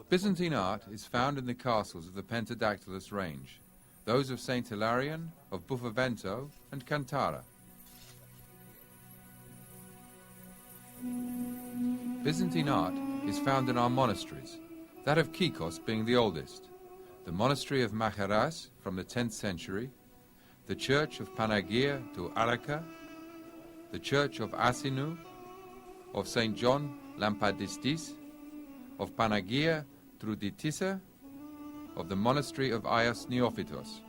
Byzantine art is found in the castles of the Pentadactylus range, those of St. Hilarion, of Buffavento and Cantara. Byzantine art is found in our monasteries, that of Kikos being the oldest, the monastery of Macheras from the 10th century, the church of Panagia to Araka, the church of Asinu, of St. John Lampadistis, of Panagia Truditissa, of the monastery of Aios Neophytos,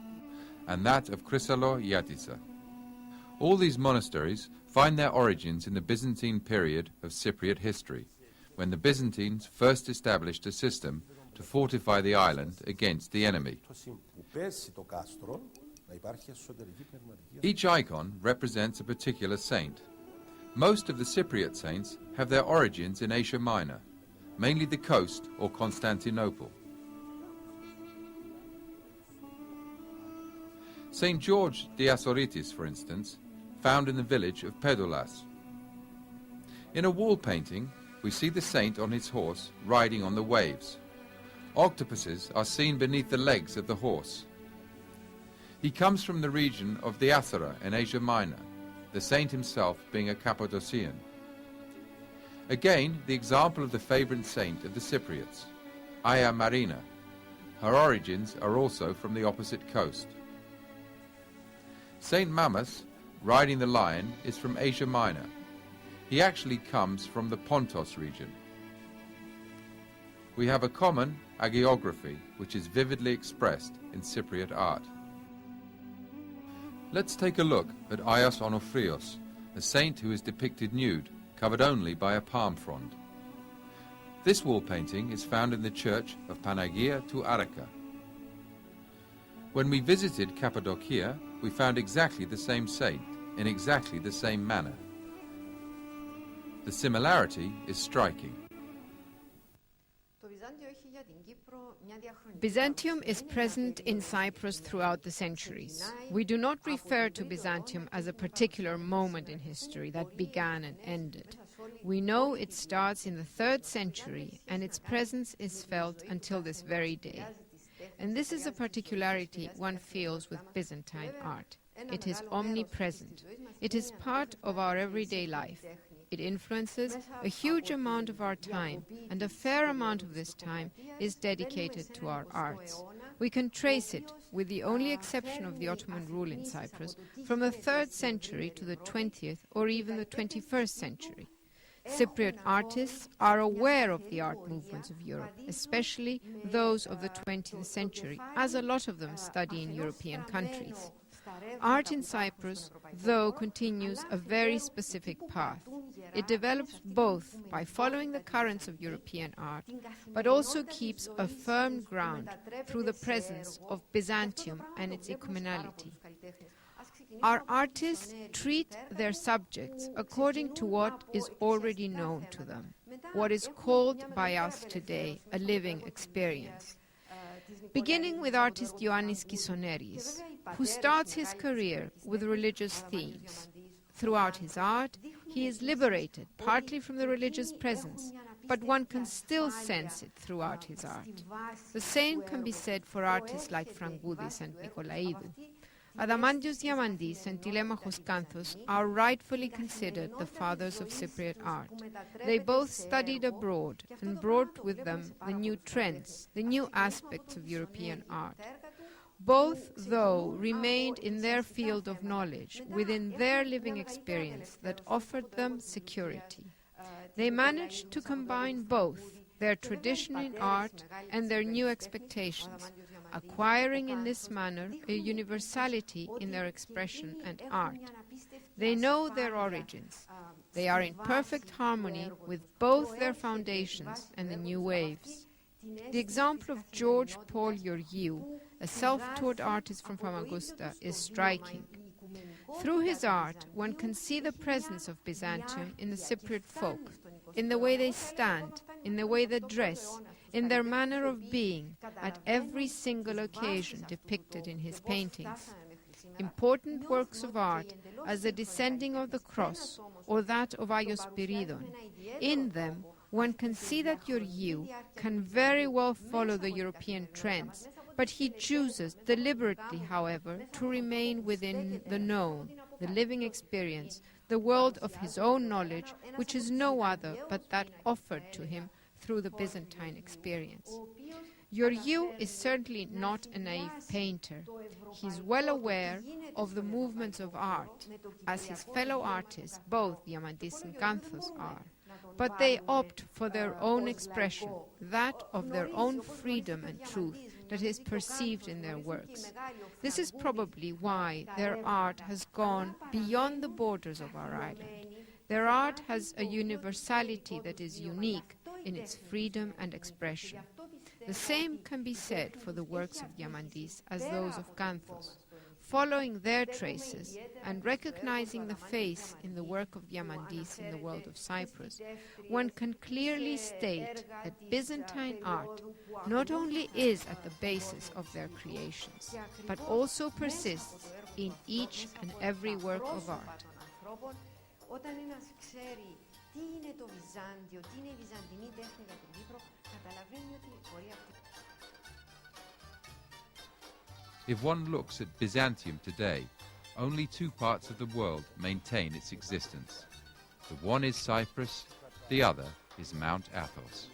and that of Chrysalo Iatissa. All these monasteries find their origins in the Byzantine period of Cypriot history, when the Byzantines first established a system to fortify the island against the enemy. Each icon represents a particular saint. Most of the Cypriot saints have their origins in Asia Minor, mainly the coast or Constantinople. St. George Diassoritis, for instance, found in the village of Pedoulas. In a wall painting, we see the saint on his horse riding on the waves. Octopuses are seen beneath the legs of the horse. He comes from the region of Diaspora in Asia Minor, the saint himself being a Cappadocian. Again, the example of the favorite saint of the Cypriots, Aya Marina. Her origins are also from the opposite coast. Saint Mamas, riding the lion, is from Asia Minor. He actually comes from the Pontos region. We have a common hagiography which is vividly expressed in Cypriot art. Let's take a look at Aios Onofrios, a saint who is depicted nude, covered only by a palm frond. This wall painting is found in the church of Panagia to Araka. When we visited Cappadocia, we found exactly the same saint, in exactly the same manner. The similarity is striking. Byzantium is present in Cyprus throughout the centuries. We do not refer to Byzantium as a particular moment in history that began and ended. We know it starts in the 3rd century, and its presence is felt until this very day. And this is a particularity one feels with Byzantine art. It is omnipresent. It is part of our everyday life. It influences a huge amount of our time, and a fair amount of this time is dedicated to our arts. We can trace it, with the only exception of the Ottoman rule in Cyprus, from the 3rd century to the 20th or even the 21st century. Cypriot artists are aware of the art movements of Europe, especially those of the 20th century, as a lot of them study in European countries. Art in Cyprus, though, continues a very specific path. It develops both by following the currents of European art, but also keeps a firm ground through the presence of Byzantium and its ecumenality. Our artists treat their subjects according to what is already known to them, what is called by us today a living experience. Beginning with artist Ioannis Kisoneris, who starts his career with religious themes. Throughout his art, he is liberated partly from the religious presence, but one can still sense it throughout his art. The same can be said for artists like Frangoudis and Nikolaidou. Adamantios Diamandis and Tilemachos Kanthos are rightfully considered the fathers of Cypriot art. They both studied abroad and brought with them the new trends, the new aspects of European art. Both, though, remained in their field of knowledge, within their living experience that offered them security. They managed to combine both their tradition in art and their new expectations, acquiring in this manner a universality in their expression and art. They know their origins. They are in perfect harmony with both their foundations and the new waves. The example of George Paul Georgiou, a self-taught artist from Famagusta, is striking. Through his art, one can see the presence of Byzantium in the Cypriot folk, in the way they stand, in the way they dress, in their manner of being, at every single occasion depicted in his paintings. Important works of art, as the descending of the cross or that of Aios Spiridon, in them One can see that Georgiou can very well follow the European trends, but he chooses deliberately, however, to remain within the known, the living experience, the world of his own knowledge, which is no other but that offered to him through the Byzantine experience. Georgiou is certainly not a naive painter. He's well aware of the movements of art, as his fellow artists, both Diamandis and Canthos, are. But they opt for their own expression, that of their own freedom and truth that is perceived in their works. This is probably why their art has gone beyond the borders of our island. Their art has a universality that is unique in its freedom and expression. The same can be said for the works of Diamandis as those of Canthos. Following their traces and recognizing the face in the work of Diamandis in the world of Cyprus, one can clearly state that Byzantine art not only is at the basis of their creations, but also persists in each and every work of art. Όταν ένας ξέρει τι είναι το Βυζάντιο, τι είναι η βυζαντινή τέχνη για την Κύπρο, καταλαβαίνει ότι μπορεί αυτή. If one looks at Byzantium today, only two parts of the world maintain its existence. The one is Cyprus, the other is Mount Athos.